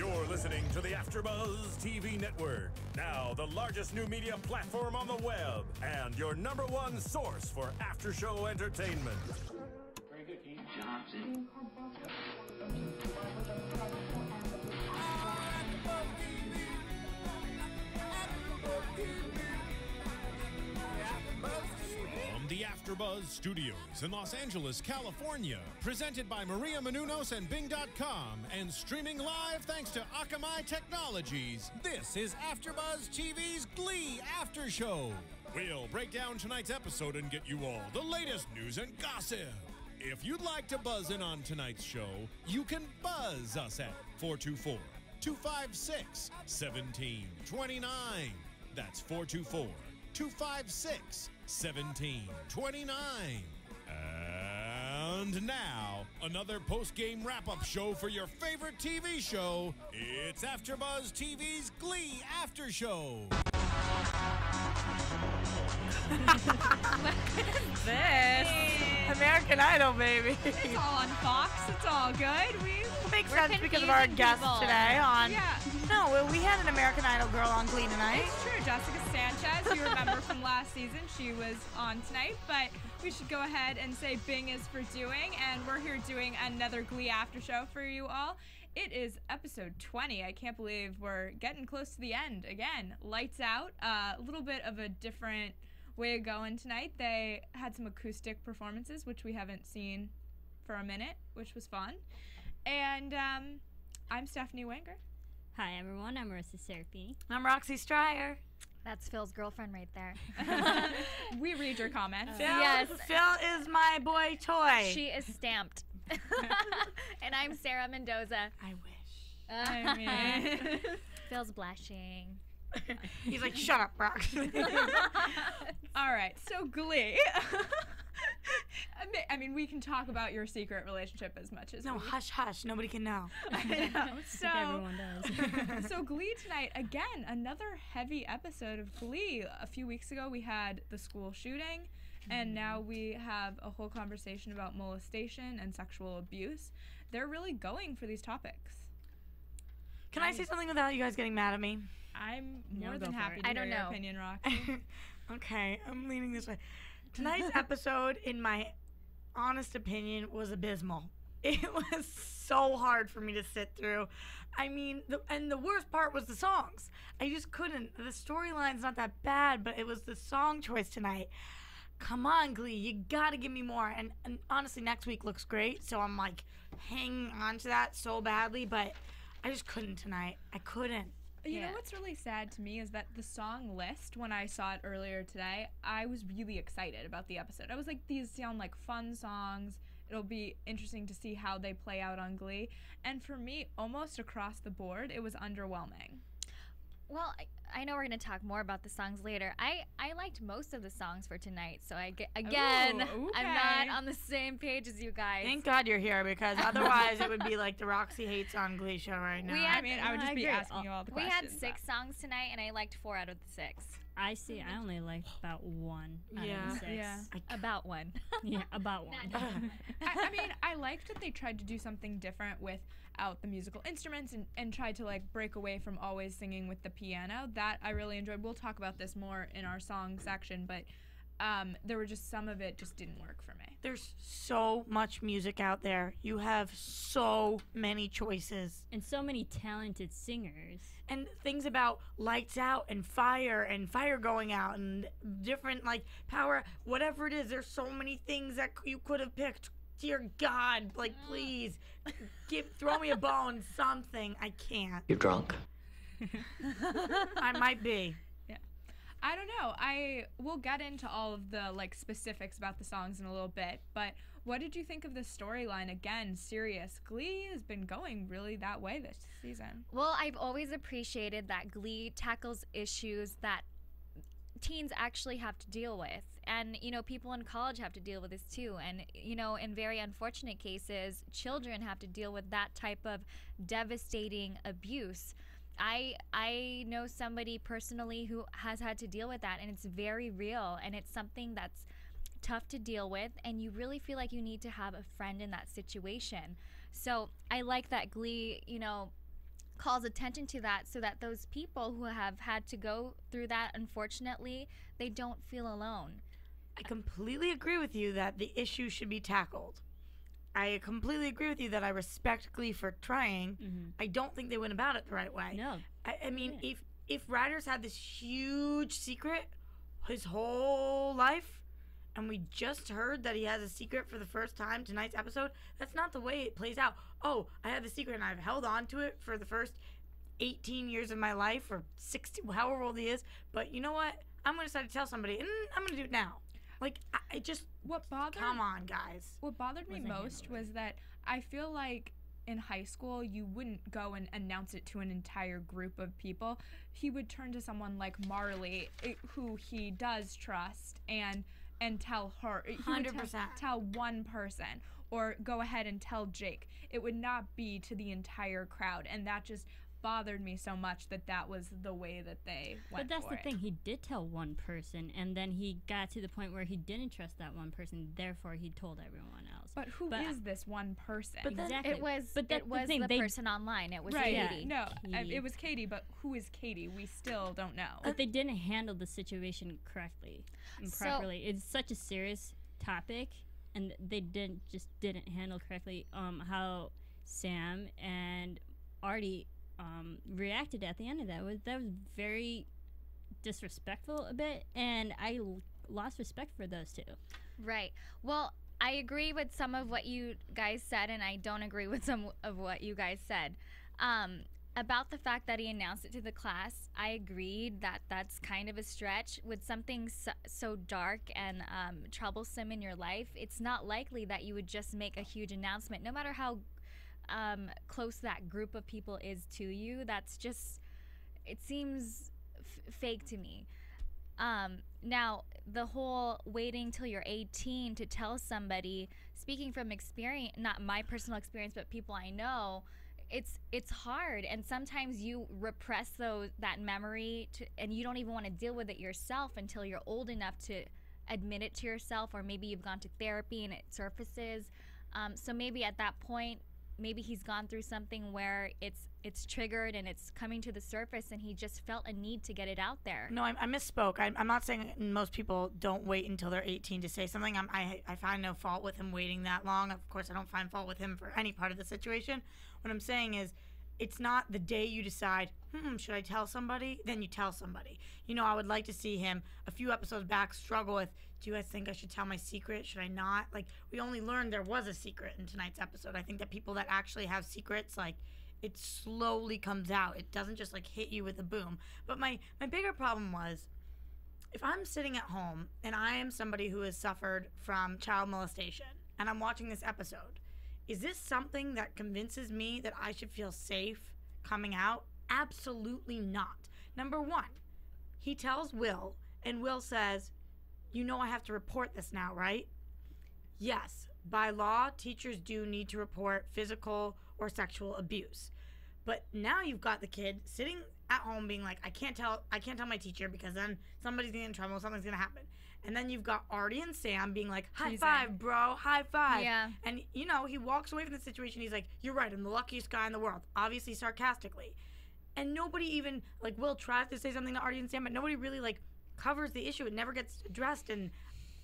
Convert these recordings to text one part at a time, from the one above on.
You're listening to the AFTERBUZZ TV network. Now the largest new media platform on the web and your #1 source for after-show entertainment. Very good, Keith Johnson. From the AFTERBUZZ Studios in Los Angeles, California, presented by Maria Menounos and Bing.com, and streaming live thanks to Akamai Technologies, this is AFTERBUZZ TV's Glee After Show. We'll break down tonight's episode and get you all the latest news and gossip. If you'd like to buzz in on tonight's show, you can buzz us at 424-256-1729. That's 424-256-1729. And now, another post-game wrap-up show for your favorite TV show. It's AFTERBUZZ TV's Glee After Show. This American Idol, baby. It's all on Fox. It's all good. Makes sense because of our guest today on. Yeah. No, we had an American Idol girl on Glee tonight. It's true. Jessica Sanchez, you remember from last season, she was on tonight. But we should go ahead and say Bing is for doing, and we're here doing another Glee after show for you all. It is episode 20. I can't believe we're getting close to the end again. Lights out. A little bit of a different way of going tonight. They had some acoustic performances, which we haven't seen for a minute, which was fun. And I'm Stephanie Wenger. Hi, everyone. I'm Marisa Serafini. I'm Roxy Striar. That's Phil's girlfriend right there. We read your comments. Yes. Phil is my boy toy. She is stamped. And I'm Sarah Mendoza. I wish. I mean, Phil's blushing. He's like, shut up, Roxy. all right, so Glee. I mean, we can talk about your secret relationship as much as No, we hush, hush. Nobody can know. I know. So, Everyone does. so Glee tonight, again, another heavy episode of Glee. A few weeks ago, we had the school shooting, and now we have a whole conversation about molestation and sexual abuse. They're really going for these topics. Can I say something without you guys getting mad at me? I'm more No, than go for happy it. to I hear don't your know. opinion, Roxy. Okay, I'm leaning this way. Tonight's episode, in my honest opinion, was abysmal. It was so hard for me to sit through. I mean, the worst part was the songs. I just couldn't. The storyline's not that bad, but it was the song choice tonight. Come on, Glee, you gotta give me more. And honestly, next week looks great, so I'm like hanging on to that so badly, but I just couldn't tonight. I couldn't. You know what's really sad to me is that the song list, when I saw it earlier today, I was really excited about the episode. I was like, these sound like fun songs. It'll be interesting to see how they play out on Glee. And for me, almost across the board, it was underwhelming. Well, I know we're going to talk more about the songs later. I liked most of the songs for tonight, so again, Ooh, okay. I'm not on the same page as you guys. Thank God you're here, because otherwise it would be like the Roxy Hates on Glee show right now. I mean, I would just I be agree. asking you all the We questions. had 6 songs tonight, and I liked 4 out of the 6. I see. I only liked about 1 out Yeah. of the 6. Yeah. About 1. Yeah, about 1. I mean, I liked that they tried to do something different without the musical instruments and tried to like break away from always singing with the piano. That I really enjoyed. We'll talk about this more in our song section, but there were just some of it just didn't work for me. There's so much music out there. You have so many choices. And so many talented singers. And things about lights out and fire going out and different like power, whatever it is, there's so many things that you could have picked. Dear God, like please, throw me a bone, something. I can't. You're drunk. I might be. I don't know. We'll get into all of the like specifics about the songs in a little bit, but what did you think of the storyline? Again, serious. Glee has been going really that way this season. Well, I've always appreciated that Glee tackles issues that teens actually have to deal with. And, you know, people in college have to deal with this too. And, you know, in very unfortunate cases, children have to deal with that type of devastating abuse. I know somebody personally who has had to deal with that, and it's very real, and it's something that's tough to deal with, and you really feel like you need to have a friend in that situation. So I like that Glee, you know, calls attention to that so that those people who have had to go through that, unfortunately, they don't feel alone. I completely agree with you that the issue should be tackled. I completely agree with you that I respect Glee for trying. I don't think they went about it the right way. No. I mean, if Ryder's had this huge secret his whole life, and we just heard that he has a secret for the first time tonight's episode, that's not the way it plays out. Oh, I had the secret and I've held on to it for the first 18 years of my life, or 60, however old he is, but you know what? I'm going to decide to tell somebody, and I'm going to do it now. Like, I just, come on, guys. What bothered me most was that I feel like in high school, you wouldn't go and announce it to an entire group of people. He would turn to someone like Marley, who he does trust, and tell her. 100%. Tell one person, or go ahead and tell Jake. It would not be to the entire crowd, and that just bothered me so much that was the way that they went. But that's for the thing. He did tell one person, and then he got to the point where he didn't trust that one person. Therefore, he told everyone else. But who is this one person? But exactly. It was the person online. It was right. Katie. No, it was Katie. But who is Katie? We still don't know. But they didn't handle the situation correctly and properly. It's such a serious topic, and they didn't handle correctly how Sam and Artie reacted at the end of that. That was very disrespectful a bit, and I lost respect for those two. Right. Well, I agree with some of what you guys said, and I don't agree with some of what you guys said. About the fact that he announced it to the class, I agreed that that's kind of a stretch. With something so dark and troublesome in your life, it's not likely that you would just make a huge announcement, no matter how close that group of people is to you. That's just, it seems fake to me. Now, the whole waiting till you're 18 to tell somebody, speaking from experience, not my personal experience, but people I know, it's hard, and sometimes you repress that memory and you don't even want to deal with it yourself until you're old enough to admit it to yourself, or maybe you've gone to therapy and it surfaces. So maybe at that point, maybe he's gone through something where it's triggered and it's coming to the surface, and he just felt a need to get it out there. No, I misspoke. I'm not saying most people don't wait until they're 18 to say something. I find no fault with him waiting that long. Of course, I don't find fault with him for any part of the situation. What I'm saying is, it's not the day you decide, should I tell somebody? Then you tell somebody. You know, I would like to see him a few episodes back struggle with, do you guys think I should tell my secret? Should I not? Like, we only learned there was a secret in tonight's episode. I think that people that actually have secrets, like, it slowly comes out. It doesn't just, like, hit you with a boom. But my bigger problem was, if I'm sitting at home and I am somebody who has suffered from child molestation and I'm watching this episode, is this something that convinces me that I should feel safe coming out? Absolutely not. Number one, he tells Will, and Will says, you know I have to report this now, right? Yes, by law, teachers do need to report physical or sexual abuse. But now you've got the kid sitting at home being like, I can't tell my teacher because then somebody's gonna get in trouble, something's gonna happen. And then you've got Artie and Sam being like, high five, bro, high five. Yeah. And, you know, he walks away from the situation. He's like, you're right, I'm the luckiest guy in the world. Obviously sarcastically. And nobody even, like, Will tries to say something to Artie and Sam, but nobody really, like, covers the issue. It never gets addressed. And,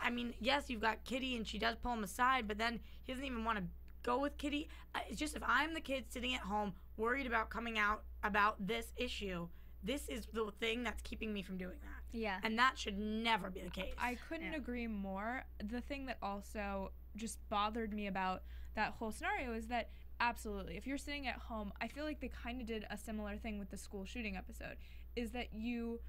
I mean, yes, you've got Kitty, and she does pull him aside, but then he doesn't even want to go with Kitty. It's just, if I'm the kid sitting at home worried about coming out about this issue, this is the thing that's keeping me from doing that. Yeah. And that should never be the case. I couldn't agree more. The thing that also just bothered me about that whole scenario is that, absolutely, if you're sitting at home, I feel like they kind of did a similar thing with the school shooting episode, is that you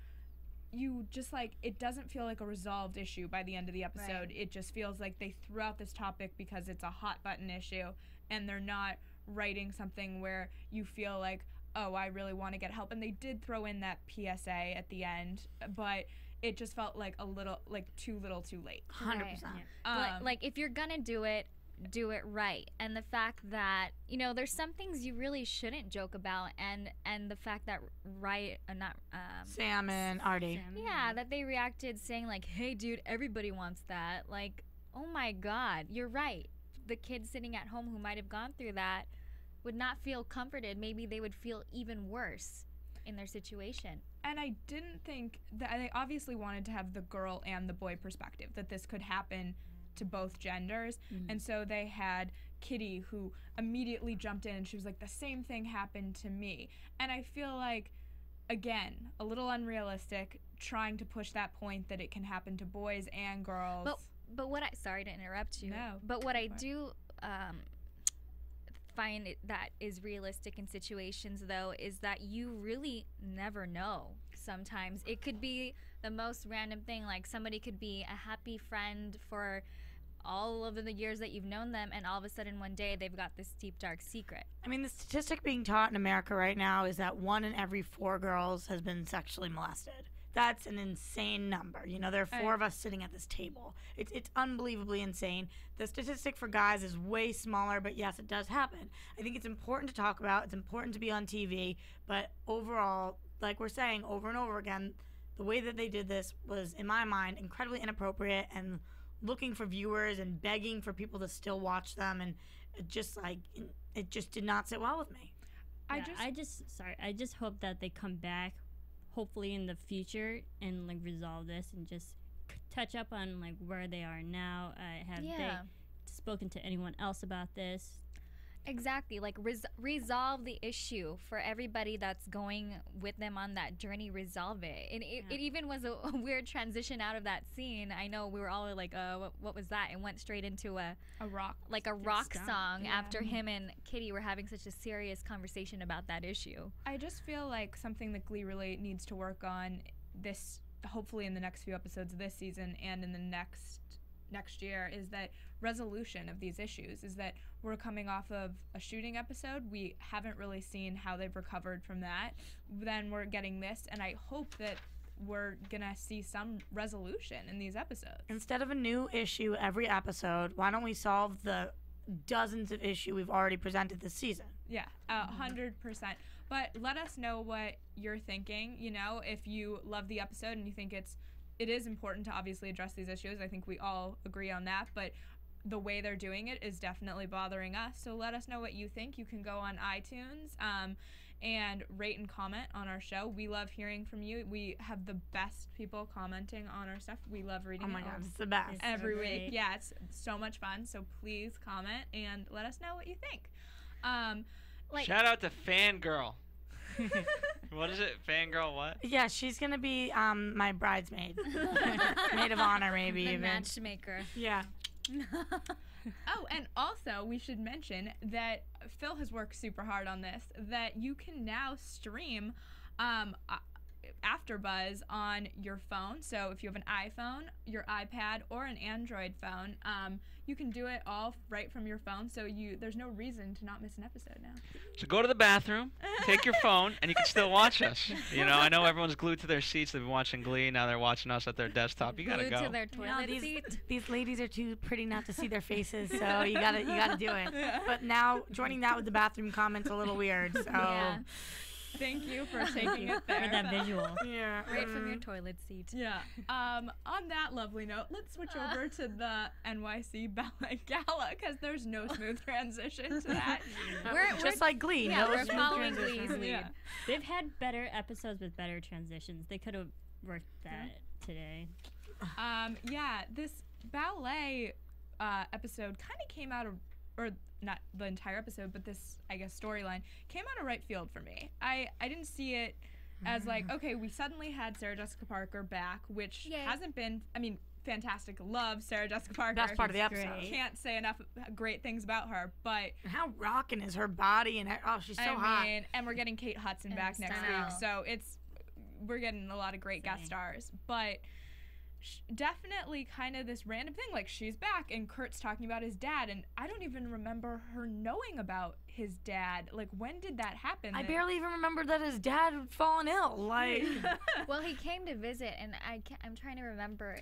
just, like, it doesn't feel like a resolved issue by the end of the episode. Right. It just feels like they threw out this topic because it's a hot button issue, and they're not writing something where you feel like, oh, I really want to get help. And they did throw in that PSA at the end, but it just felt like a little, like, too little too late. 100%. Right. Like, if you're gonna do it right. And the fact that, you know, there's some things you really shouldn't joke about, and the fact that Sam and Artie. Yeah, that they reacted saying, like, hey, dude, everybody wants that. Like, oh my God, you're right. The kid sitting at home who might have gone through that, would not feel comforted. Maybe they would feel even worse in their situation. And I didn't think that they obviously wanted to have the girl and the boy perspective, that this could happen to both genders. And so they had Kitty, who immediately jumped in and she was like, the same thing happened to me. And I feel like, again, a little unrealistic, trying to push that point that it can happen to boys and girls. But what I, sorry to interrupt you. No. But what I do find that is realistic in situations, though, is that you really never know. Sometimes it could be the most random thing, like somebody could be a happy friend for all of the years that you've known them, and all of a sudden one day they've got this deep dark secret. I mean, the statistic being taught in America right now is that 1 in every 4 girls has been sexually molested. That's an insane number. You know, there are 4 of us sitting at this table. It's unbelievably insane. The statistic for guys is way smaller, but yes, it does happen. I think it's important to talk about. It's important to be on TV. But overall, like we're saying over and over again, the way that they did this was, in my mind, incredibly inappropriate and looking for viewers and begging for people to still watch them. And it just did not sit well with me. I just hope that they come back hopefully in the future and like resolve this and just touch up on like where they are now. Have they spoken to anyone else about this? Exactly, like resolve the issue for everybody that's going with them on that journey. Resolve it. And it even was a weird transition out of that scene. I know we were all like, what was that? And went straight into a rock song after him and Kitty were having such a serious conversation about that issue. I just feel like something that Glee really needs to work on this, hopefully in the next few episodes of this season and in the next year, is that resolution of these issues. Is that we're coming off of a shooting episode. We haven't really seen how they've recovered from that. Then we're getting this, and I hope that we're gonna see some resolution in these episodes. Instead of a new issue every episode, why don't we solve the dozens of issues we've already presented this season? Yeah, 100%. But let us know what you're thinking. You know, if you love the episode and you think it is important to obviously address these issues. I think we all agree on that, but the way they're doing it is definitely bothering us. So let us know what you think. You can go on iTunes and rate and comment on our show. We love hearing from you. We have the best people commenting on our stuff. We love reading Oh my God, it's the best. every week. Yeah, it's so much fun. So please comment and let us know what you think. Shout out to Fangirl. What is it? Fangirl what? Yeah, she's going to be my bridesmaid. Maid of honor, maybe The even. matchmaker. Yeah. Oh, and also we should mention that Phil has worked super hard on this, that you can now stream AFTERBUZZ on your phone. So if you have an iPhone, your iPad, or an Android phone, you can do it all right from your phone. So there's no reason to not miss an episode now. So go to the bathroom, take your phone, and you can still watch us. You know, I know everyone's glued to their seats. They've been watching Glee. Now they're watching us at their desktop. You gotta Glued go. to their toilet seat. These ladies are too pretty not to see their faces, so you gotta do it. But now joining that with the bathroom comment's a little weird. So Yeah. Thank you for taking it there. For that visual. yeah, Right from your toilet seat. Yeah. On that lovely note, let's switch over to the NYC Ballet Gala, because there's no smooth transition to that. We're just like Glee. Yeah, no we're smooth following transition. Glee's lead. Yeah. They've had better episodes with better transitions. They could have worked that today. Yeah, this ballet episode kind of came out of, or not the entire episode, but this, I guess, storyline came out of right field for me. I didn't see it as like, okay, we suddenly had Sarah Jessica Parker back, which Yay. hasn't been, I mean, fantastic. Love Sarah Jessica Parker. Best part of the She's episode. great. Can't say enough great things about her, but And how rocking is her body, and she's so hot. mean, and we're getting Kate Hudson And back next style. week, so we're getting a lot of great guest Same. stars, but definitely kind of this random thing, like she's back and Kurt's talking about his dad, and I don't even remember her knowing about his dad. Like, when did that happen? I barely even remember that his dad had fallen ill. Like, Well, he came to visit, and I'm trying to remember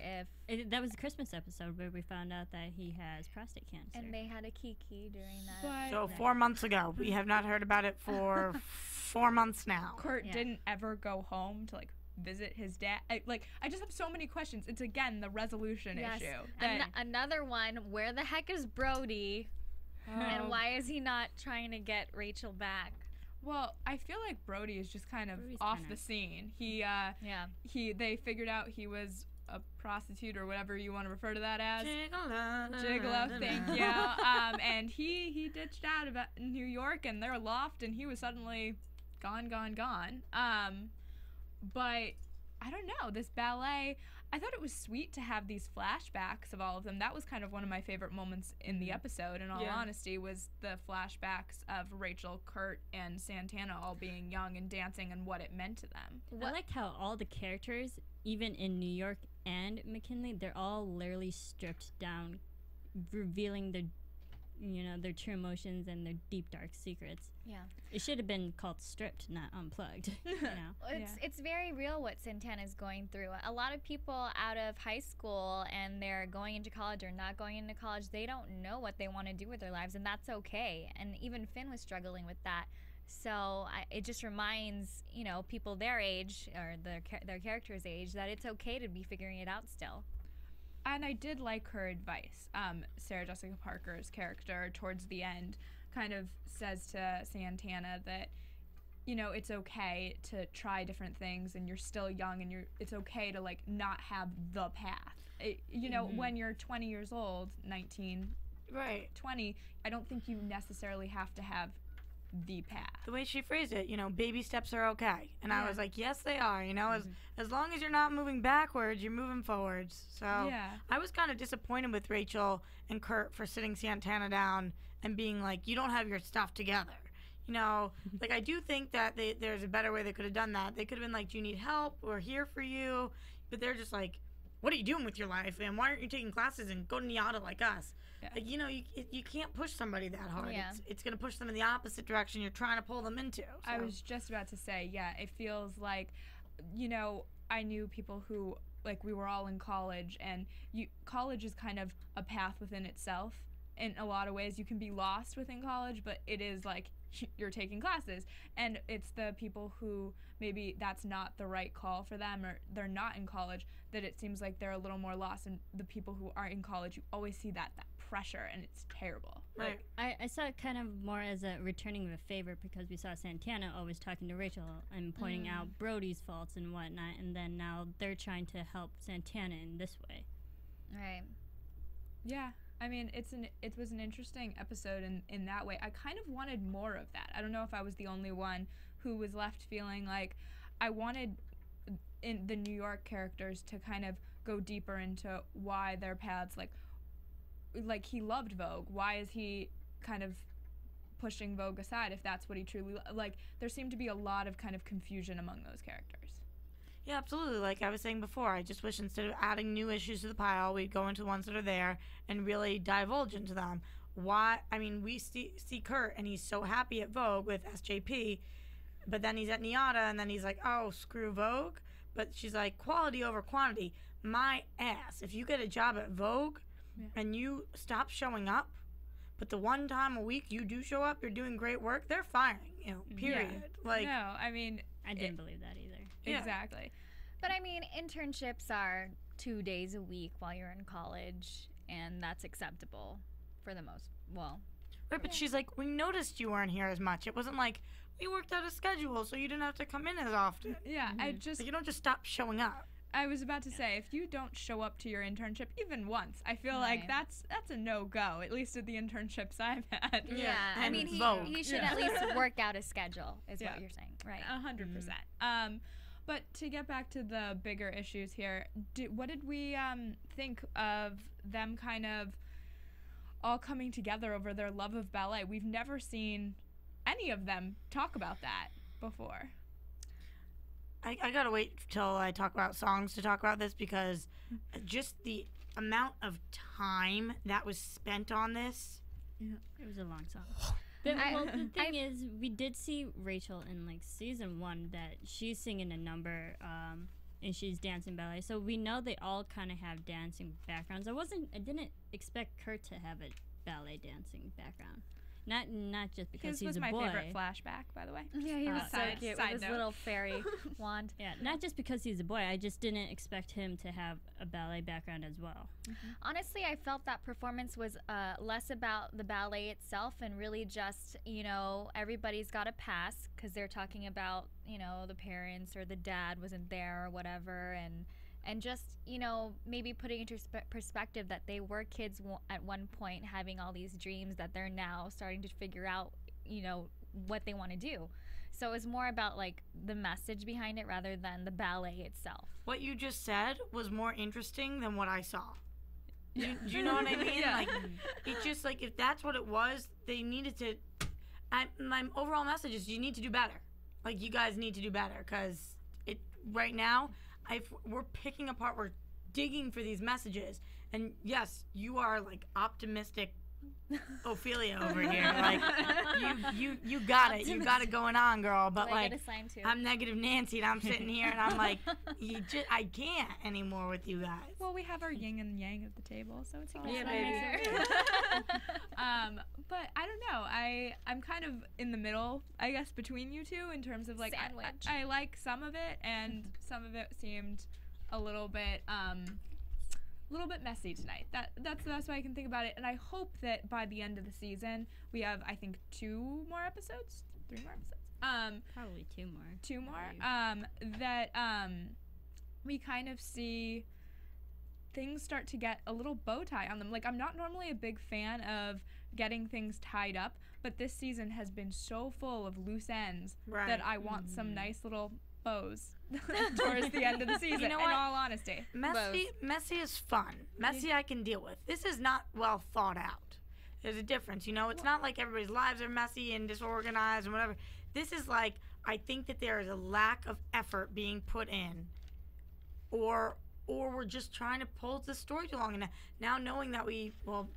if That was the Christmas episode where we found out that he has prostate cancer. and they had a kiki during that. But so 4 months ago, we have not heard about it for 4 months now. Kurt Yeah. didn't ever go home to like visit his dad. I just have so many questions. It's again the resolution Yes. issue. Another one. Where the heck is Brody? And why is he not trying to get Rachel back? Well, I feel like Brody is just kind of off the scene. They figured out he was a prostitute or whatever you want to refer to that as. Gigolo, thank you. And he ditched out about New York and their loft, and he was suddenly gone. But I don't know, this ballet, I thought it was sweet to have these flashbacks of all of them. That was kind of one of my favorite moments in the episode, in all honesty, was the flashbacks of Rachel, Kurt, and Santana all being young and dancing and what it meant to them. I liked how all the characters, even in New York and McKinley, they're all literally stripped down, revealing their true emotions and their deep, dark secrets. Yeah. It should have been called Stripped, not Unplugged. It's very real what Santana's going through. A lot of people out of high school and they're going into college or not going into college, they don't know what they want to do with their lives, and that's okay. And even Finn was struggling with that. So it just reminds, people their age or their character's age that it's okay to be figuring it out still. And I did like her advice. Sarah Jessica Parker's character towards the end kind of says to Santana that, it's okay to try different things, and you're still young, and it's okay to not have the path. When you're 20 years old, 19, right, 20, I don't think you necessarily have to have the path. The way she phrased it, baby steps are okay. And I was like, yes, they are. As long as you're not moving backwards, you're moving forwards. So I was kind of disappointed with Rachel and Kurt for sitting Santana down and being like, you don't have your stuff together. I do think that there's a better way they could have done that. They could have been like, do you need help? We're here for you. But they're just like, what are you doing with your life? And why aren't you taking classes and go to NIADA like us? Yeah. You can't push somebody that hard. Yeah. It's going to push them in the opposite direction you're trying to pull them into. So. I was just about to say, it feels like, I knew people who, we were all in college, and college is kind of a path within itself. In a lot of ways, you can be lost within college, but it is you're taking classes, and it's the people who maybe that's not the right call for them, or they're not in college, that it seems like they're a little more lost. And the people who are in college, you always see that pressure, and it's terrible. Right. I saw it kind of more as a returning of a favor, because we saw Santana always talking to Rachel and pointing out Brody's faults and whatnot, and then now they're trying to help Santana in this way. Right. Yeah. I mean, it was an interesting episode in that way. I kind of wanted more of that. I don't know if I was the only one who was left feeling like I wanted in the New York characters to kind of go deeper into why their paths, like he loved Vogue. Why is he kind of pushing Vogue aside if that's what he truly there seemed to be a lot of kind of confusion among those characters. Yeah, absolutely. Like I was saying before, I just wish instead of adding new issues to the pile, we'd go into the ones that are there and really divulge into them. We see Kurt, and he's so happy at Vogue with SJP, but then he's at NIADA, and then he's like, oh, screw Vogue. But she's like, quality over quantity. My ass. If you get a job at Vogue and you stop showing up, but the one time a week you do show up, you're doing great work, they're firing you, period. Yeah. I didn't believe that either. Yeah. Exactly. But internships are 2 days a week while you're in college, and that's acceptable for the most. Well. Right, but she's like, we noticed you weren't here as much. It wasn't like we worked out a schedule, so you didn't have to come in as often. Yeah, you don't just stop showing up. I was about to say, if you don't show up to your internship even once, I feel like that's a no-go, at least at the internships I've had. Yeah, he should at least work out a schedule, is what you're saying. Right. 100%. But to get back to the bigger issues here, what did we think of them kind of all coming together over their love of ballet? We've never seen any of them talk about that before. I gotta wait till I talk about songs to talk about this, because just the amount of time that was spent on this. Yeah, it was a long song. The thing is, we did see Rachel in season 1 that she's singing a number and she's dancing ballet. So we know they all kind of have dancing backgrounds. I didn't expect Kurt to have a ballet dancing background. Not just because His was he's a my boy. favorite flashback, by the way. Yeah, he was so Side- cute side with his note. little fairy wand. Yeah, not just because he's a boy. I just didn't expect him to have a ballet background as well. Honestly, I felt that performance was less about the ballet itself and really just, everybody's got a pass because they're talking about, the parents or the dad wasn't there or whatever. And just, maybe putting into perspective that they were kids at one point having all these dreams that they're now starting to figure out, what they want to do. So it was more about, like, the message behind it rather than the ballet itself. What you just said was more interesting than what I saw. Do you know what I mean? Yeah. Like, it's just like, if that's what it was, they needed to. My overall message is you need to do better. Like, you guys need to do better because right now, we're picking apart, we're digging for these messages. And yes, you are like optimistic Ophelia over here. Like, you got it. You got it going on, girl. But I like, get a sign too. I'm negative Nancy, and I'm sitting here, and I'm like, I can't anymore with you guys. Well, we have our yin and yang at the table, so it's all Yeah, fine. baby. But I don't know. I'm kind of in the middle, I guess, between you two in terms of like Sandwich. I like some of it, and some of it seemed a little bit messy tonight. That's the best way I can think about it. And I hope that by the end of the season we have, I think, 3 more episodes. Probably 2 more. 2 more. That we kind of see things start to get a little bow tie on them. Like, I'm not normally a big fan of getting things tied up, but this season has been so full of loose ends Right. that I want some nice little bows towards the end of the season, You know in what? all honesty. Messy is fun. Messy I can deal with. This is not well thought out. There's a difference, It's not like everybody's lives are messy and disorganized and whatever. This is like, I think that there is a lack of effort being put in, or we're just trying to pull the story too long. And now knowing that we'll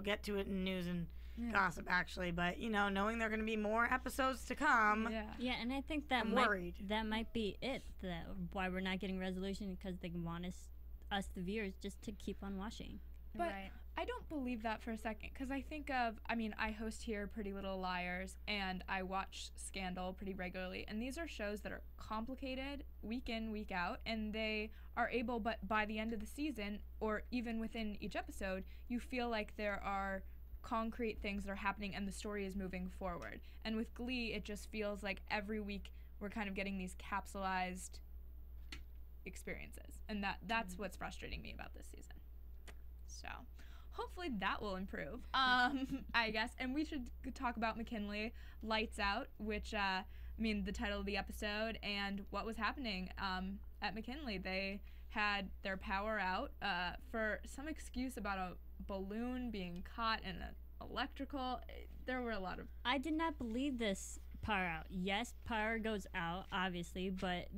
get to it in news and gossip actually, but knowing there are going to be more episodes to come. Yeah, and I think that I'm worried. that might be it. That why we're not getting resolution, because they want us the viewers just to keep on watching. But Right. I don't believe that for a second, because I think of, I host here Pretty Little Liars, and I watch Scandal pretty regularly, and these are shows that are complicated week in, week out, and they are able, but by the end of the season, or even within each episode, you feel like there are concrete things that are happening and the story is moving forward. And with Glee, it just feels like every week we're kind of getting these capsulized experiences, and that's what's frustrating me about this season. So hopefully that will improve, I guess. And we should talk about McKinley Lights Out, which the title of the episode, and what was happening at McKinley. They had their power out for some excuse about a balloon being caught in an electrical. There were a lot of... I did not believe this power out. Yes, power goes out, obviously, but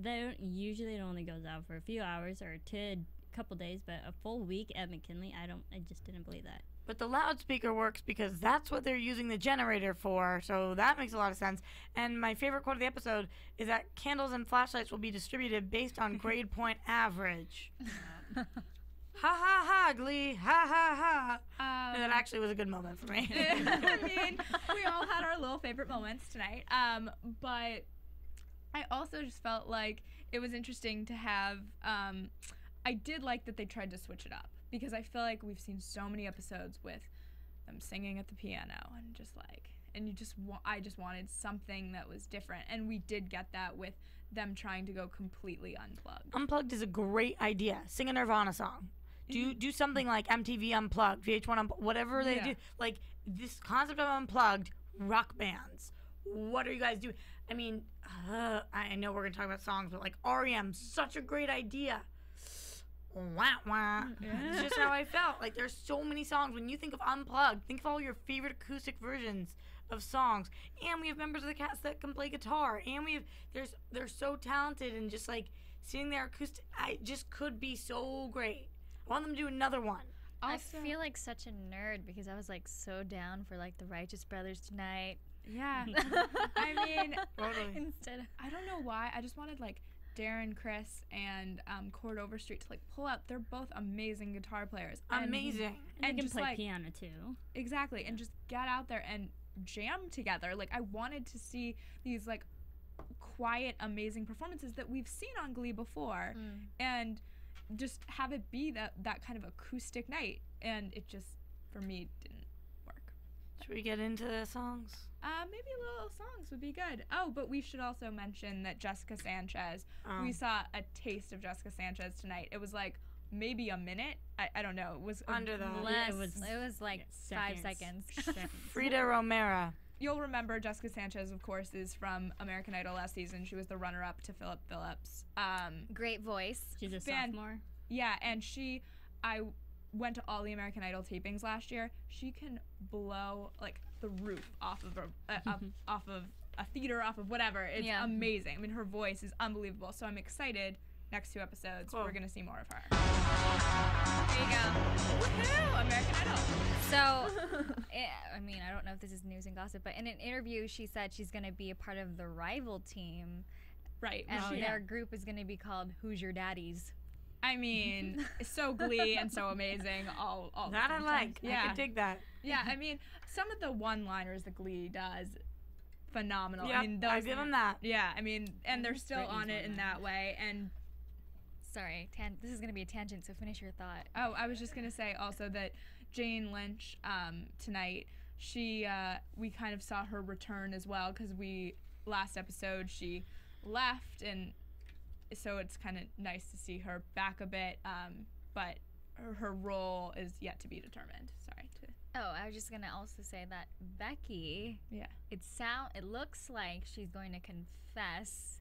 usually it only goes out for a few hours or a couple days, but a full week at McKinley, I just didn't believe that. But the loudspeaker works because that's what they're using the generator for, so that makes a lot of sense. And my favorite quote of the episode is that candles and flashlights will be distributed based on grade point average. Ha ha ha, Glee, ha ha ha. That actually was a good moment for me. We all had our little favorite moments tonight. But I also just felt like it was interesting to have... I did like that they tried to switch it up, because I feel like we've seen so many episodes with them singing at the piano and just like, and I just wanted something that was different, and we did get that with them trying to go completely unplugged. Unplugged is a great idea. Sing a Nirvana song. Do something like MTV Unplugged, VH1 Unplugged, whatever they do. Like, this concept of Unplugged, rock bands. What are you guys doing? I know we're going to talk about songs, but like REM, such a great idea. Wah, wah. It's just how I felt. Like, there's so many songs. When you think of Unplugged, think of all your favorite acoustic versions of songs. And we have members of the cast that can play guitar. And they're so talented, and just like sitting there acoustic, I just could be so great. I want them to do another one. Also, I feel like such a nerd because I was like so down for like the Righteous Brothers tonight. Yeah. Totally. Instead of, I don't know why. I just wanted like Darren, Chris, and Cord Overstreet to like pull out. They're both amazing guitar players. Amazing. And they can just play like piano too. exactly, and just get out there and jam together. Like, I wanted to see these like quiet, amazing performances that we've seen on Glee before, and just have it be that kind of acoustic night. And it just, for me, didn't work. Should we get into the songs? Maybe little songs would be good. Oh, but we should also mention that Jessica Sanchez, we saw a taste of Jessica Sanchez tonight. It was like maybe a minute. I don't know. It was Under the less. It was like 5 seconds. Frida Romero. You'll remember Jessica Sanchez, of course, is from American Idol last season. She was the runner-up to Philip Phillips. Great voice. She's a sophomore. Yeah, and I went to all the American Idol tapings last year. She can blow like the roof off of off of a theater, off of whatever. It's amazing. I mean, her voice is unbelievable. So I'm excited. Next 2 episodes, we're gonna see more of her. There you go. Woohoo! American Idol. So, I mean, I don't know if this is news and gossip, but in an interview, she said she's gonna be a part of the rival team, Right. and their group is gonna be called Who's Your Daddies? I mean, so Glee and so amazing. All That I like. Yeah. I can dig that. Yeah, I mean, some of the one-liners that Glee does, phenomenal. Yep, I mean, I give them that. Yeah, I mean, and they're still Britney's on it in that way. And Sorry, this is gonna be a tangent, so finish your thought. oh, I was just gonna say also that Jane Lynch tonight, we kind of saw her return as well, because last episode she left, and so it's kind of nice to see her back a bit, but her role is yet to be determined. Sorry to. Oh, I was just gonna also say that Becky. Yeah. It looks like she's going to confess,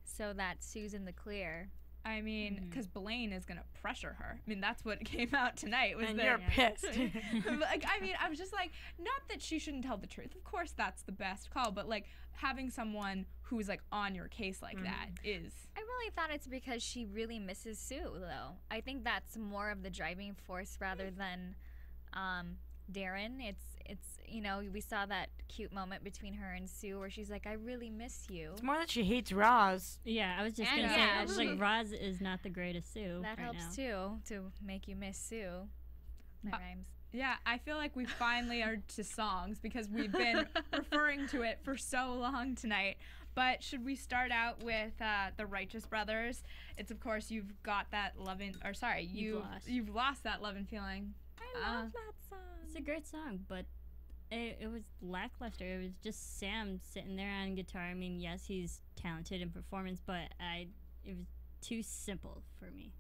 so that Sue's in the clear. I mean, because Blaine is gonna pressure her. I mean, that's what came out tonight. Was And that you're pissed. like, I mean, I was just like, not that she shouldn't tell the truth. Of course, that's the best call. But like, having someone who's like on your case like that is. I really thought it's because she really misses Sue, though. I think that's more of the driving force rather than Darren. It's we saw that cute moment between her and Sue where she's like, I really miss you. It's more that she hates Roz. Yeah, I was just And gonna say, yeah, I was like, Roz is not the greatest Sue. That right helps now. too, to make you miss Sue. That rhymes. Yeah, I feel like we finally are to songs because we've been referring to it for so long tonight. But should we start out with the Righteous Brothers? It's, of course, you've got that you've lost that love and feeling. I love that song. It's a great song, but it was lackluster. It was just Sam sitting there on guitar. I mean, yes, he's talented in performance, but it was too simple for me.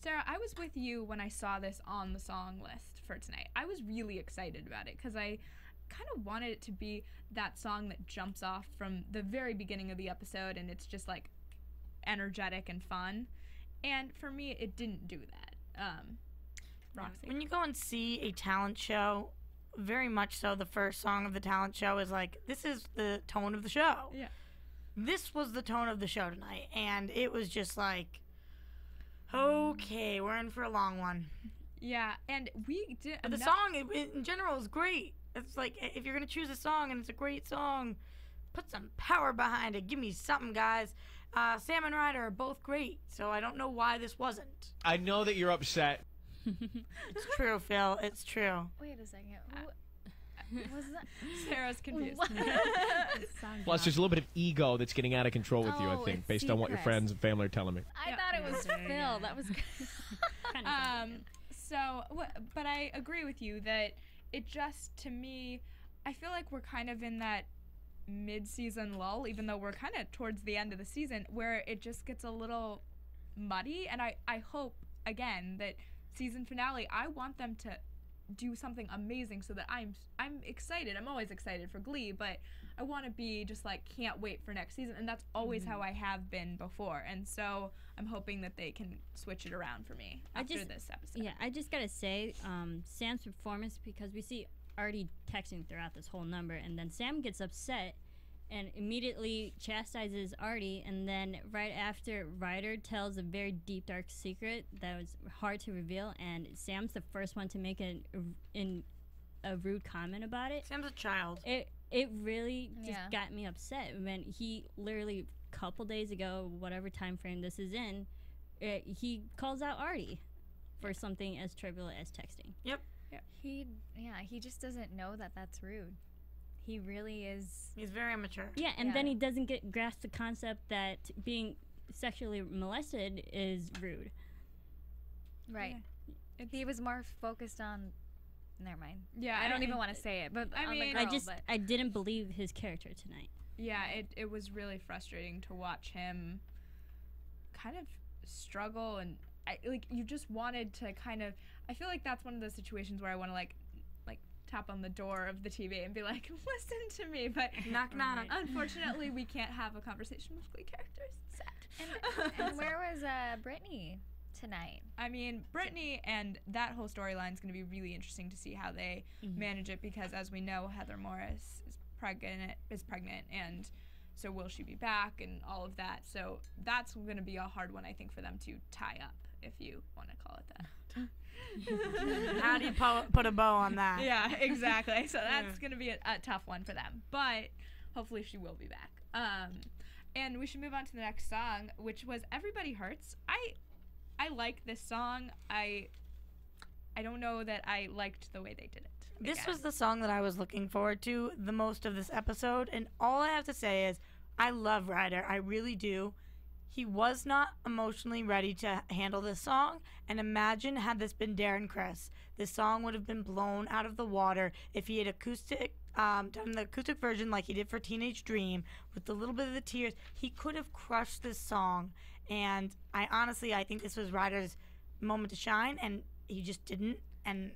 Sarah, I was with you when I saw this on the song list for tonight. I was really excited about it because I kind of wanted it to be that song that jumps off from the very beginning of the episode and it's just like energetic and fun. And for me, it didn't do that. Roxy. When you go and see a talent show, very much so the first song of the talent show is like, this is the tone of the show. Yeah. This was the tone of the show tonight, and it was just like, okay, we're in for a long one. Yeah, and we did. But the song in general is great. It's like, if you're going to choose a song and it's a great song, put some power behind it. Give me something, guys. Sam and Ryder are both great, so I don't know why this wasn't. I know that you're upset. It's true, Phil. It's true. Wait a second. Was that? Sarah's confused. Plus, there's a little bit of ego that's getting out of control with you, I Oh, think, it's based on what your secret. friends and family are telling me. I thought it was Phil. That was But I agree with you that it just, to me, I feel like we're kind of in that mid-season lull, even though we're kind of towards the end of the season, where it just gets a little muddy. And I hope, again, that season finale, I want them to do something amazing so that I'm excited. I'm always excited for Glee, but I want to be just like, can't wait for next season. And that's always how I have been before. And so I'm hoping that they can switch it around for me after this episode. Yeah, I just gotta say, Sam's performance, because we see Artie texting throughout this whole number, and then Sam gets upset and immediately chastises Artie, and then right after, Ryder tells a very deep, dark secret that was hard to reveal, and Sam's the first one to make a rude comment about it. Sam's a child. It really just Yeah. got me upset when he literally, a couple days ago, whatever time frame this is in, he calls out Artie for something as trivial as texting. Yep. he just doesn't know that that's rude. He really is. He's very immature. Yeah, and then he doesn't grasp the concept that being sexually molested is rude. Right. Yeah. He was more focused on. Never mind. Yeah, I don't even want to say it, but I mean, I didn't believe his character tonight. Yeah, it was really frustrating to watch him kind of struggle, and you just wanted to kind of. I feel like that's one of those situations where I want to like tap on the door of the TV and be like, listen to me, but knock knock. Unfortunately, we can't have a conversation with Glee characters. Sad. And where was Brittany tonight? I mean, Brittany and that whole storyline is going to be really interesting to see how they manage it, because as we know, Heather Morris is pregnant, and so will she be back and all of that. So that's going to be a hard one, I think, for them to tie up, if you want to call it that. How do you put a bow on that? Yeah, exactly. So that's going to be a tough one for them, but hopefully she will be back. And we should move on to the next song, which was Everybody Hurts. I like this song. I don't know that I liked the way they did it. This was the song that I was looking forward to the most of this episode, and all I have to say is I love Ryder. I really do. He was not emotionally ready to handle this song, and imagine had this been Darren Criss. This song would have been blown out of the water if he had done the acoustic version like he did for Teenage Dream with a little bit of the tears. He could have crushed this song, and I think this was Ryder's moment to shine, and he just didn't. And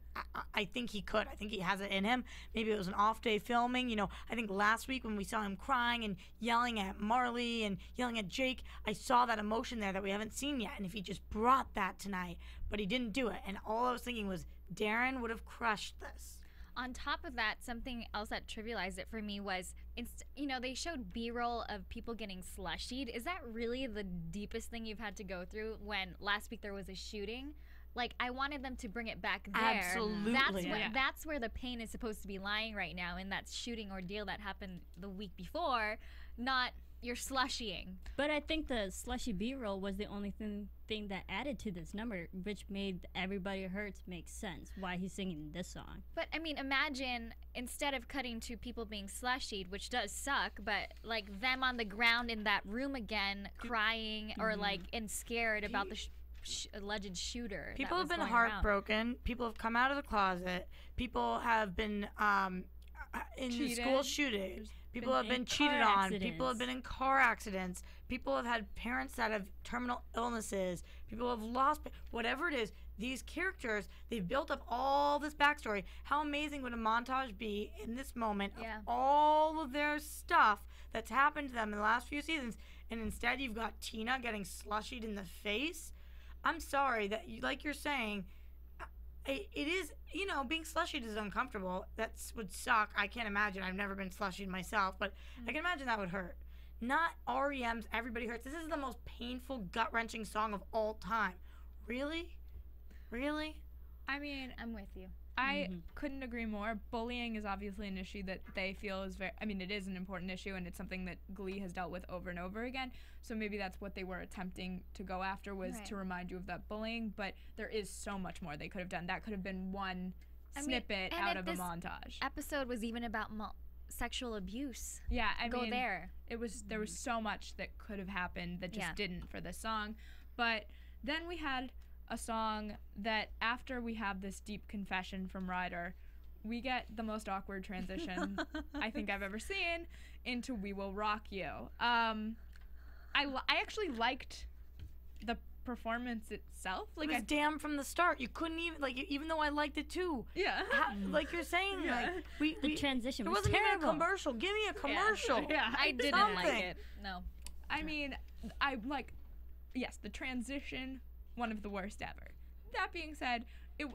I think he could. I think he has it in him. Maybe it was an off day filming. You know, I think last week when we saw him crying and yelling at Marley and yelling at Jake, I saw that emotion there that we haven't seen yet. And if he just brought that tonight, but he didn't do it. And all I was thinking was Darren would have crushed this. On top of that, something else that trivialized it for me was, they showed B-roll of people getting slushied. Is that really the deepest thing you've had to go through when last week there was a shooting? Like, I wanted them to bring it back there. Absolutely. That's where the pain is supposed to be lying right now, in that shooting ordeal that happened the week before, not your slushying. But I think the slushy B-roll was the only thing that added to this number, which made Everybody Hurts make sense, why he's singing this song. But, I mean, imagine, instead of cutting to people being slushied, which does suck, but, like, them on the ground in that room again, crying, or, and scared about the alleged shooter. People have been heartbroken. People have come out of the closet. People have been in the school shootings. People have been cheated on. People have been in car accidents. People have had parents that have terminal illnesses. People have lost, whatever it is, these characters, they've built up all this backstory. How amazing would a montage be in this moment of all of their stuff that's happened to them in the last few seasons, and instead you've got Tina getting slushied in the face? I'm sorry that, like you're saying, it is, being slushied is uncomfortable. That would suck. I can't imagine. I've never been slushied myself, but I can imagine that would hurt. Not REM's Everybody Hurts. This is the most painful, gut-wrenching song of all time. Really? Really? I mean, I'm with you. I couldn't agree more. Bullying is obviously an issue that they feel is it is an important issue, and it's something that Glee has dealt with over and over again. So maybe that's what they were attempting to go after, was to remind you of that bullying. But there is so much more they could have done. That could have been one snippet out of a montage. Episode was even about sexual abuse. Yeah, there. There was so much that could have happened that just didn't for this song. But then we had a song that, after we have this deep confession from Ryder, we get the most awkward transition I think I've ever seen into We Will Rock You. I actually liked the performance itself. Like, it was damn from the start. You couldn't even, even though I liked it too. Yeah. Like you're saying, the transition was wasn't terrible. Even a commercial. Give me a commercial. Yeah. I didn't like it. No. I mean, yes, the transition, one of the worst ever. That being said,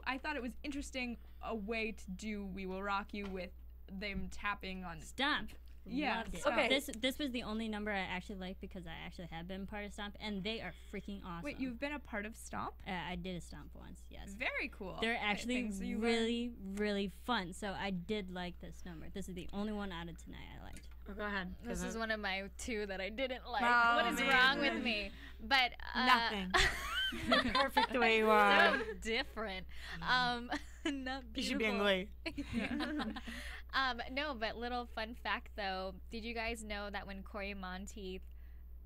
I thought it was interesting, a way to do We Will Rock You with them tapping on Stomp. Yeah. Loved it. Okay. This was the only number I actually liked, because I actually have been part of Stomp, and they are freaking awesome. Wait, you've been a part of Stomp? I did a Stomp once, yes. Very cool. They're actually really, really fun, so I did like this number. This is the only one out of tonight I liked. Oh, go ahead. This is one of my two that I didn't like. Oh, what is wrong with me? But nothing. You're perfect the way you are. So different. Not beautiful. You should be in Glee. No, but little fun fact though, did you guys know that when Corey Monteith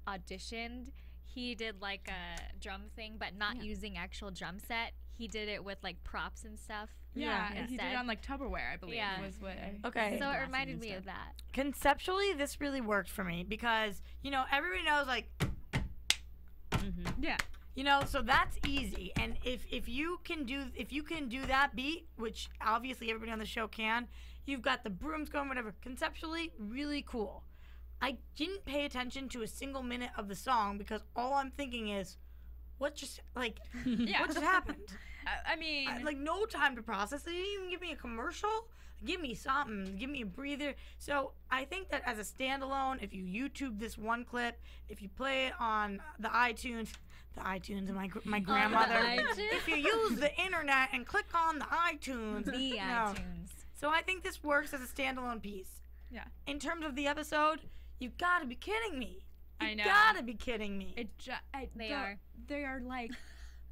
auditioned, he did like a drum thing, but not using actual drum set. He did it with like props and stuff. Yeah, instead. he did it on like Tupperware, I believe. Yeah. Was what Okay. So it reminded me of that. Conceptually, this really worked for me because, you know, everybody knows, like, Yeah. you know, so that's easy. And if you can do that beat, which obviously everybody on the show can, you've got the brooms going, whatever. Conceptually, really cool. I didn't pay attention to a single minute of the song because all I'm thinking is, what just what just happened? I mean, like no time to process. They didn't even give me a commercial. Give me something. Give me a breather. So I think that as a standalone, if you YouTube this one clip, if you play it on the iTunes of my grandmother, if you use the internet and click on the iTunes, iTunes. So I think this works as a standalone piece. Yeah. In terms of the episode, you've got to be kidding me. I know. Gotta be kidding me. They are. They are like,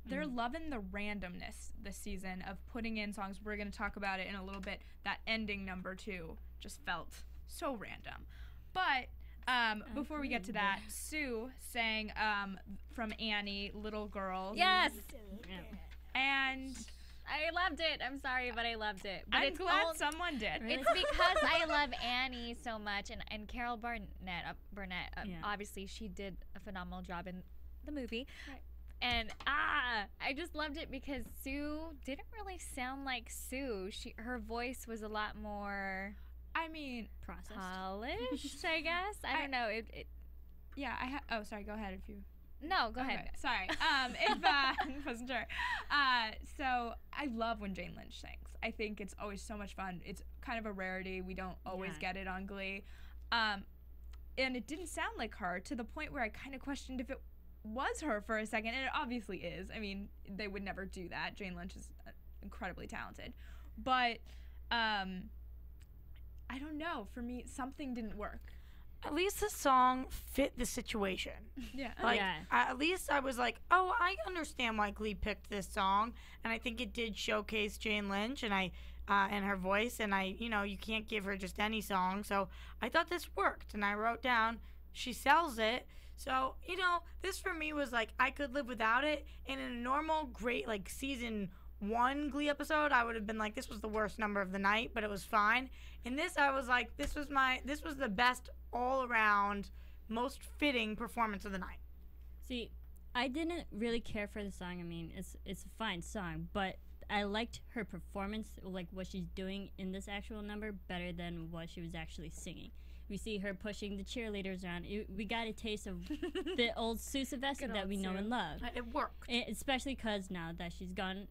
they're loving the randomness this season of putting in songs. We're going to talk about it in a little bit. That ending number 2 just felt so random. But before we get to that, Sue sang from Annie, Little Girls. Yes. And I loved it. I'm sorry, but I loved it. But I'm glad someone did. It's because I love Annie so much, and Carol Burnett, obviously she did a phenomenal job in the movie. Right. And I just loved it because Sue didn't really sound like Sue. Her voice was a lot more, I mean, processed. polished, I guess. I don't know. Yeah, oh, sorry, go ahead if you... No, go ahead. Okay, sorry. If I wasn't sure. So I love when Jane Lynch sings. I think it's always so much fun. It's kind of a rarity. We don't always get it on Glee. And it didn't sound like her to the point where I kind of questioned if it was her for a second. And it obviously is. I mean, they would never do that. Jane Lynch is incredibly talented. But I don't know. For me, something didn't work. At least the song fit the situation. Yeah. Like, at least I was like, oh, I understand why Glee picked this song. And I think it did showcase Jane Lynch and and her voice. And you can't give her just any song. So I thought this worked. And I wrote down, she sells it. So, this for me was like, I could live without it. And in a normal, great, like, season 1 Glee episode, I would have been like, this was the worst number of the night, but it was fine. In this, I was like, this was the best all around, most fitting performance of the night. See, I didn't really care for the song. I mean, it's a fine song, but I liked her performance, like what she's doing in this actual number, better than what she was actually singing. We see her pushing the cheerleaders around. We got a taste of the old Sue Sylvester that we know and love. It worked. Especially because now that she's gone,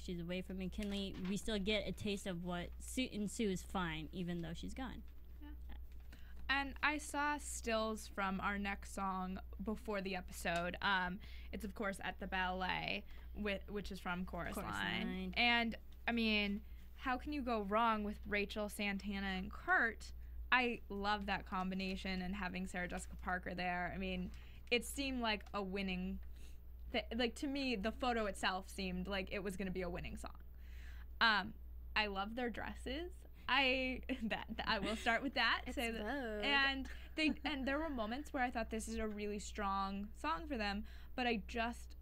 she's away from McKinley, we still get a taste of what Sue is fine, even though she's gone. And I saw stills from our next song before the episode. It's, of course, At the Ballet, which is from Chorus Line. And, I mean, how can you go wrong with Rachel, Santana, and Kurt? I love that combination and having Sarah Jessica Parker there. I mean, it seemed like a winning... to me, the photo itself seemed like it was going to be a winning song. I love their dresses. I will start with that. And there were moments where I thought this is a really strong song for them, but I guess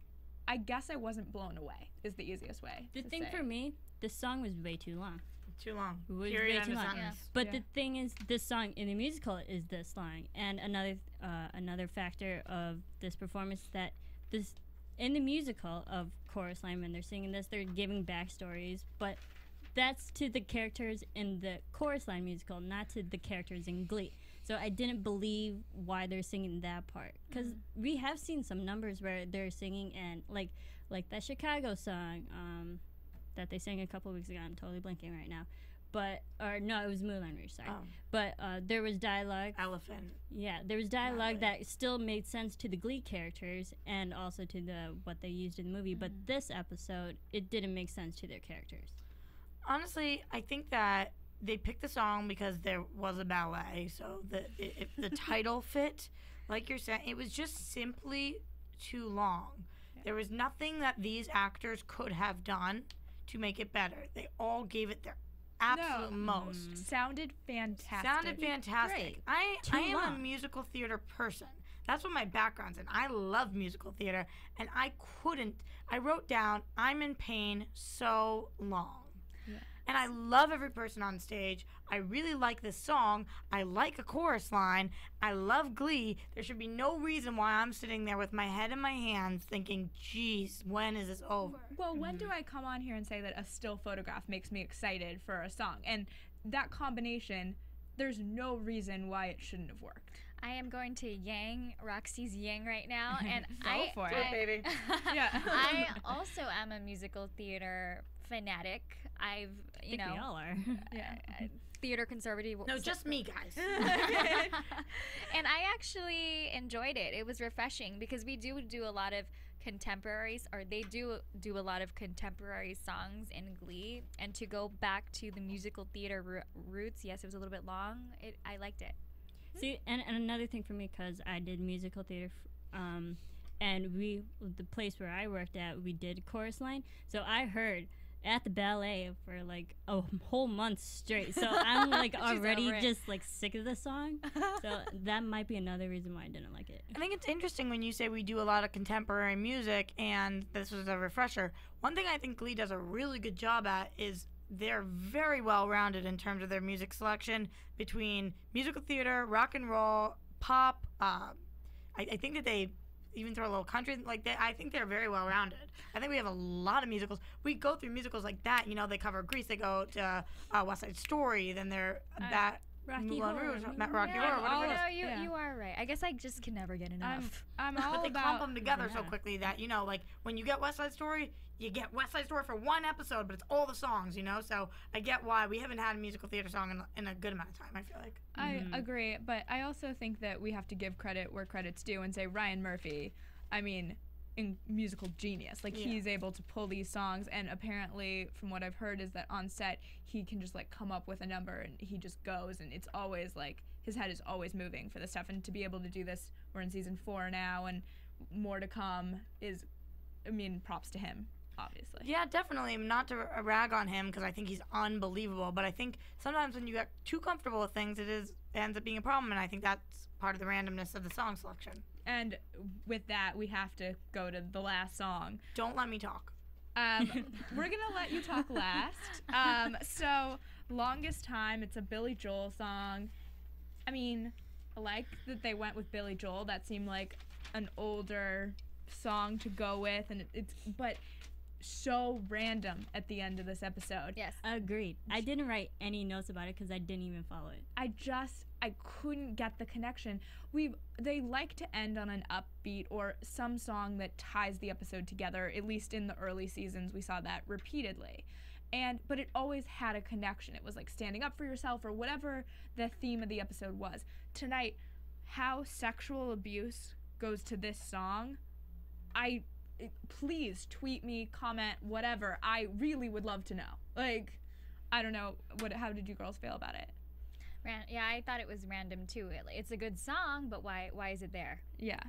I wasn't blown away is the easiest way. The thing for me, this song was way too long. Too long. It was way too long. Yeah. But the thing is, this song in the musical is this long, and another factor of this performance that this in the musical of Chorus Line, when they're singing this, they're giving backstories, but that's to the characters in the Chorus Line musical, not to the characters in Glee. So I didn't believe why they're singing that part, because we have seen some numbers where they're singing and like that Chicago song that they sang a couple weeks ago. I'm totally blanking right now, it was Moulin Rouge. Sorry, but there was dialogue. Elephant. Yeah, there was dialogue that still made sense to the Glee characters and also to what they used in the movie. But this episode, it didn't make sense to their characters. Honestly, I think that they picked the song because there was a ballet, so if the title fit, like you're saying, it was just simply too long. Yeah. There was nothing that these actors could have done to make it better. They all gave it their absolute most. Sounded fantastic. Sounded fantastic. Great. I Too am a long. musical theater person. That's what my background's in. I love musical theater, and I wrote down, I'm in pain so long. Yeah. And I love every person on stage. I really like this song. I like a chorus line. I love Glee. There should be no reason why I'm sitting there with my head in my hands thinking, geez, when is this over? Well, when do I come on here and say that a still photograph makes me excited for a song? And that combination, there's no reason why it shouldn't have worked. I am going to yang Roxy's yang right now, and Go for it. Baby. Yeah. I also am a musical theater fanatic. I've, I think we all are. theater conservative. No, just me, guys. And I actually enjoyed it. It was refreshing because we do a lot of contemporaries, or they do a lot of contemporary songs in Glee. And to go back to the musical theater roots, yes, it was a little bit long. I liked it. See, and another thing for me, because I did musical theater, and the place where I worked at, we did chorus line. So I heard at the ballet for like a whole month straight. So I'm like already just like sick of the song. So that might be another reason why I didn't like it. I think it's interesting when you say we do a lot of contemporary music, and this was a refresher. One thing I think Glee does a really good job at is they're very well-rounded in terms of their music selection between musical theater, rock and roll, pop. I think that they even throw a little country. I think they're very well-rounded. I think we have a lot of musicals. We go through musicals like that. You know, they cover Grease. They go to West Side Story. Then they're Rocky Moulin Horror. Rouge, Rocky Horror, whatever it is. You are right. I guess I just can never get enough. I'm all But they about clump them together so quickly that, you know, like when you get West Side Story, you get West Side Story for one episode, but it's all the songs, you know? So I get why we haven't had a musical theater song in a good amount of time, I feel like. I agree, but I also think that we have to give credit where credit's due and say Ryan Murphy, I mean, in musical genius. Like, he's able to pull these songs, and apparently, from what I've heard, is that on set, he can just, like, come up with a number, and he just goes, and it's always, like, his head is always moving for this stuff, and to be able to do this, we're in season 4 now, and more to come is, I mean, props to him, obviously. Yeah, definitely. Not to rag on him, because I think he's unbelievable, but I think sometimes when you get too comfortable with things, it ends up being a problem, and I think that's part of the randomness of the song selection. And with that, we have to go to the last song. Don't let me talk. We're going to let you talk last. So, Longest Time, it's a Billy Joel song. I mean, I like that they went with Billy Joel. That seemed like an older song to go with, and it's but so random at the end of this episode. Yes. Agreed. I didn't write any notes about it because I didn't even follow it. I couldn't get the connection. They like to end on an upbeat or some song that ties the episode together. At least in the early seasons, we saw that repeatedly. But it always had a connection. It was like standing up for yourself or whatever the theme of the episode was. Tonight, how sexual abuse goes to this song, please tweet me, comment, whatever. I really would love to know. Like, I don't know. How did you girls feel about it? Yeah, I thought it was random too. It's a good song, but why is it there? Yeah.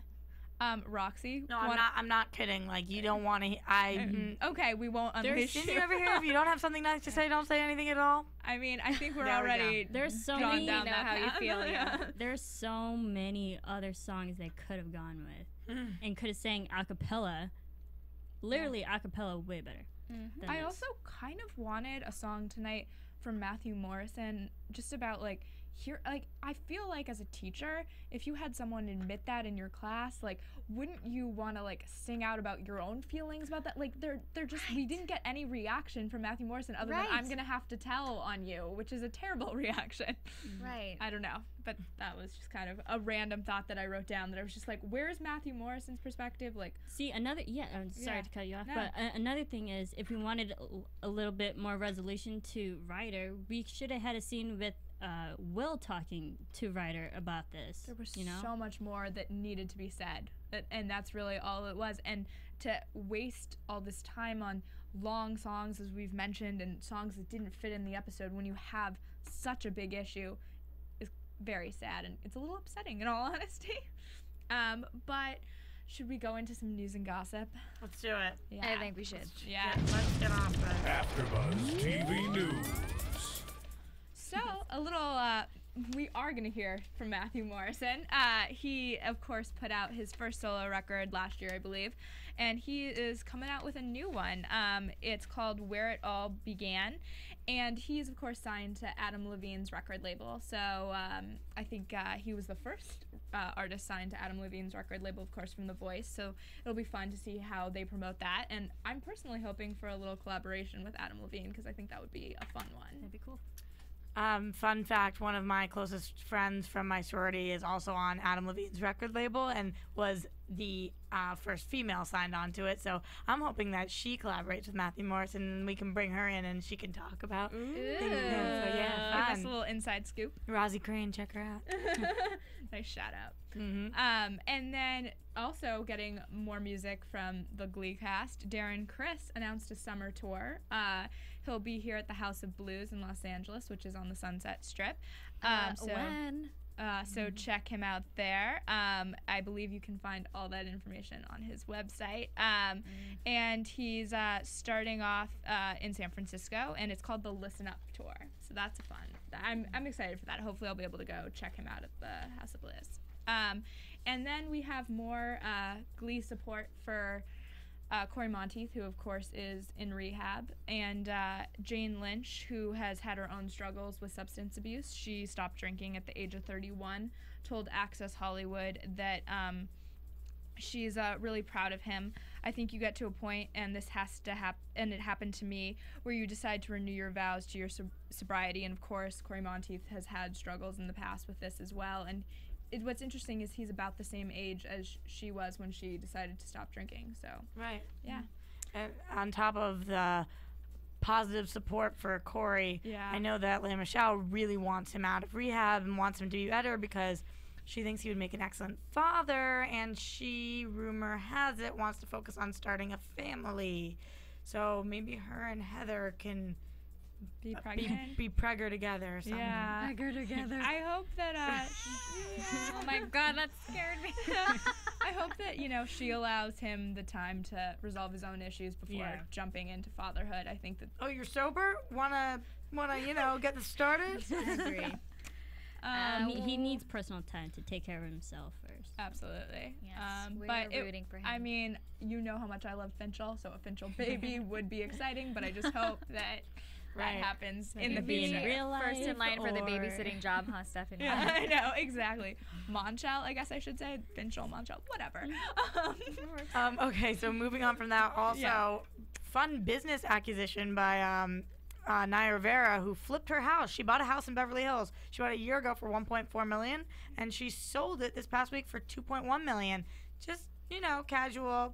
Roxy? No, I'm not kidding. Like, you don't want to... Okay, we won't unleash you over here. If you don't have something nice to say, don't say anything at all. I mean, I think we're already... There's so gone many... down that how you path. feel, yeah. There's so many other songs they could have gone with and could have sang a cappella. Literally a cappella way better. than I this. also kind of wanted a song tonight from Matthew Morrison, just about like I feel like as a teacher, if you had someone admit that in your class, like, wouldn't you want to like sing out about your own feelings about that? Like, they're just we didn't get any reaction from Matthew Morrison other than I'm gonna have to tell on you, which is a terrible reaction. Right. I don't know, but that was just kind of a random thought that I wrote down, that I was just like, where's Matthew Morrison's perspective? Like, see, I'm sorry to cut you off, No. but another thing is, if we wanted a little bit more resolution to Ryder, we should have had a scene with Will talking to Ryder about this. there was you know? so much more that needed to be said, and that's really all it was. And to waste all this time on long songs, as we've mentioned, and songs that didn't fit in the episode when you have such a big issue is very sad, and it's a little upsetting in all honesty. But should we go into some news and gossip? Let's do it. Yeah. I think we should. Yeah. Let's get off that. AfterBuzz TV News. we are going to hear from Matthew Morrison. He, of course, put out his first solo record last year, I believe, and he is coming out with a new one. It's called Where It All Began, and he's, of course, signed to Adam Levine's record label. So I think he was the first artist signed to Adam Levine's record label, of course, from The Voice. So it'll be fun to see how they promote that. And I'm personally hoping for a little collaboration with Adam Levine because I think that would be a fun one. That'd be cool. Fun fact, one of my closest friends from my sorority is also on Adam Levine's record label and was the first female signed onto it. So I'm hoping that she collaborates with Matthew Morrison and we can bring her in and she can talk about things. So yeah, Give us a little inside scoop. Rosie Crane, check her out. Nice shout out. Mm-hmm. And then also getting more music from the Glee cast, Darren Criss announced a summer tour. He'll be here at the House of Blues in Los Angeles, which is on the Sunset Strip. When? So check him out there. I believe you can find all that information on his website. And he's starting off in San Francisco, and it's called the Listen Up Tour. So that's fun. I'm excited for that. Hopefully I'll be able to go check him out at the House of Blues. And then we have more Glee support for Corey Monteith, who of course is in rehab, and Jane Lynch, who has had her own struggles with substance abuse. She stopped drinking at the age of 31, told Access Hollywood that she's really proud of him. I think you get to a point, and this has to happen, and it happened to me, where you decide to renew your vows to your sobriety, and of course Corey Monteith has had struggles in the past with this as well, and what's interesting is he's about the same age as she was when she decided to stop drinking. So right, yeah. And on top of the positive support for Corey, I know that Lea Michele really wants him out of rehab and wants him to be better because she thinks he would make an excellent father, and she, rumor has it, wants to focus on starting a family. So maybe her and Heather can be pregnant, be pregger together or something. Yeah, pregger together. I hope that. Oh my God, that scared me. I hope that she allows him the time to resolve his own issues before jumping into fatherhood. I think that. Oh, you're sober? Wanna get this started? I agree. He needs personal time to take care of himself first. Absolutely. Yes, we're rooting for him. I mean, you know how much I love Finchel, so a Finchel baby would be exciting, but I just hope that that happens in the future. In real life, first in line for the babysitting job, huh, Stephanie? Yeah, I know, exactly. Monchel, I guess I should say. Finchel, Monchel, whatever. Okay, so moving on from that, also, fun business acquisition by Naya Rivera, who flipped her house. She bought a house in Beverly Hills. She bought it a year ago for $1.4 million, and she sold it this past week for $2.1 million. Just, casual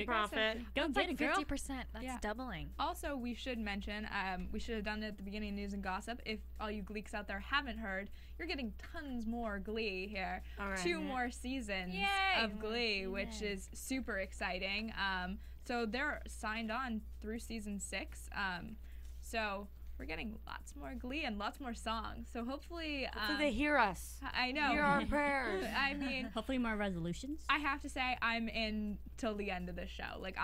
profit. Go get it, girl. 50%. That's doubling. Also, we should mention, we should have done it at the beginning of News and Gossip. If all you Gleeks out there haven't heard, you're getting tons more Glee here. All right, 2 more seasons of Glee, which is super exciting. So they're signed on through season 6. So we're getting lots more Glee and lots more songs. So hopefully they hear us. I know. Hear our prayers. I mean, hopefully more resolutions. I have to say, I'm in till the end of the show. Like,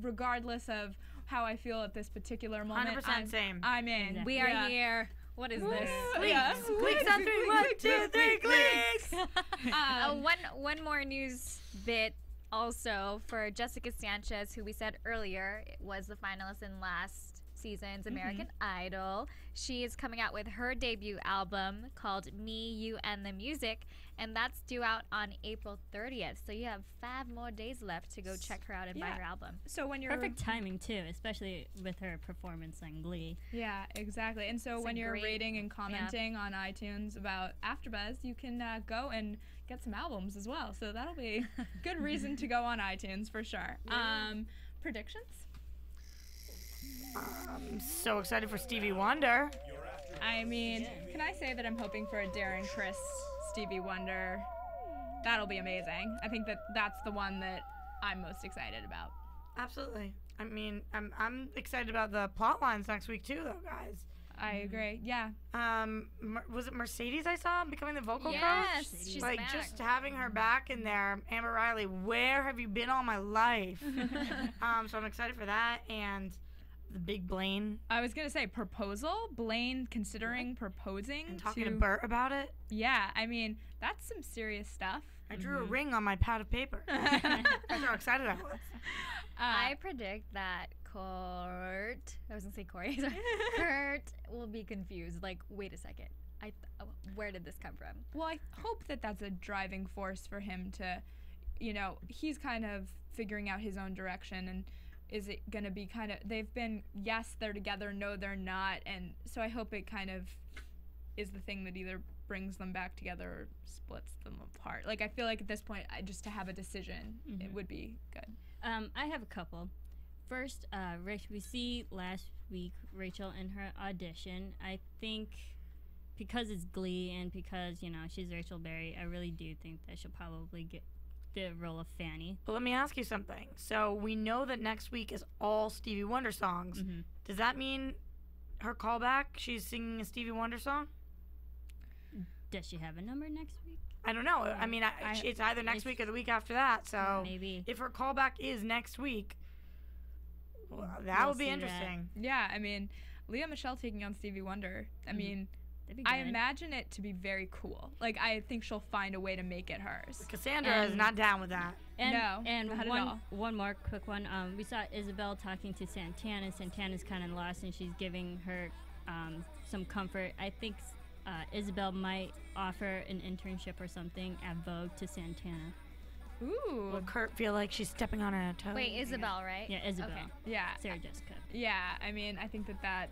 regardless of how I feel at this particular moment, 100% same. I'm in. We are here. What is this? Gleeks. Gleeks on 3. 1, 2, 3. Gleeks. One more news bit. Also, for Jessica Sanchez, who we said earlier was the finalist in last season's American Idol. She is coming out with her debut album called Me, You, and the Music, and that's due out on April 30th. So you have 5 more days left to go check her out and buy her album. So when you're perfect timing too, especially with her performance on Glee. Yeah, exactly. And so when you're rating and commenting on iTunes about AfterBuzz, you can go and get some albums as well. So that'll be a good reason to go on iTunes for sure. Predictions? I'm so excited for Stevie Wonder. I mean, can I say that I'm hoping for a Darren Criss Stevie Wonder? That'll be amazing. I think that's the one that I'm most excited about. Absolutely. I mean, I'm excited about the plot lines next week too, though, guys. I agree. Yeah. Was it Mercedes I saw becoming the vocal coach? Yes, she's like back. Just having her back in there. Amber Riley, where have you been all my life? So I'm excited for that, and the big Blaine. I was gonna say proposal. Blaine considering proposing And talking to Bert about it. Yeah, I mean that's some serious stuff. I drew a ring on my pad of paper. That's how excited I was. I predict that Kurt, I was gonna say Corey, sorry, Kurt will be confused. Like, wait a second, where did this come from? Well, I hope that that's a driving force for him to, he's kind of figuring out his own direction, and is it gonna be kind of, they've been, yes, they're together, no, they're not, and so I hope it kind of is the thing that either brings them back together or splits them apart. Like, I feel like at this point, just to have a decision, it would be good. I have a couple. First, we see last week Rachel in her audition. I think because it's Glee and because, she's Rachel Berry, I really do think that she'll probably get the role of Fanny. But let me ask you something. So we know that next week is all Stevie Wonder songs. Does that mean her callback, she's singing a Stevie Wonder song? Does she have a number next week? I don't know. I mean, it's either next week or the week after that. So maybe if her callback is next week, well, that would be interesting. Yeah, I mean, Leah Michelle taking on Stevie Wonder. I mean, I imagine it to be very cool. Like, I think she'll find a way to make it hers. Cassandra is not down with that. And not at all. One more quick one. We saw Isabelle talking to Santana. Santana's kind of lost, and she's giving her some comfort. I think Isabelle might offer an internship or something at Vogue to Santana. Ooh. Will Kurt feel like she's stepping on her toes? Wait, Isabelle, right? Yeah, Isabelle. Okay. Yeah. Sarah Jessica. Yeah, I mean, I think that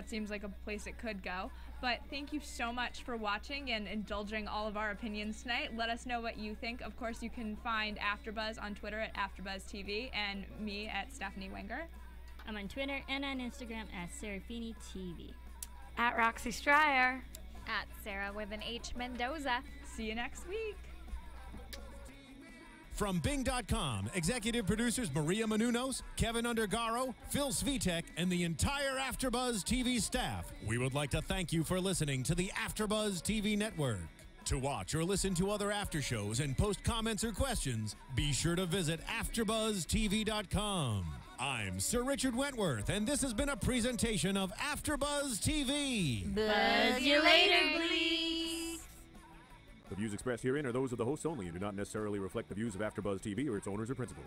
seems like a place it could go. But thank you so much for watching and indulging all of our opinions tonight. Let us know what you think. Of course, you can find AfterBuzz on Twitter at AfterBuzz TV and me at Stephanie Wenger. I'm on Twitter and on Instagram at Serafini TV. At Roxy Striar. At Sarah with an H Mendoza. See you next week. From Bing.com, executive producers Maria Menounos, Kevin Undergaro, Phil Svitek, and the entire AfterBuzz TV staff, we would like to thank you for listening to the AfterBuzz TV network. To watch or listen to other after shows and post comments or questions, be sure to visit AfterBuzzTV.com. I'm Sir Richard Wentworth, and this has been a presentation of AfterBuzz TV. Buzz you later, Glee. The views expressed herein are those of the hosts only and do not necessarily reflect the views of AfterBuzz TV or its owners or principals.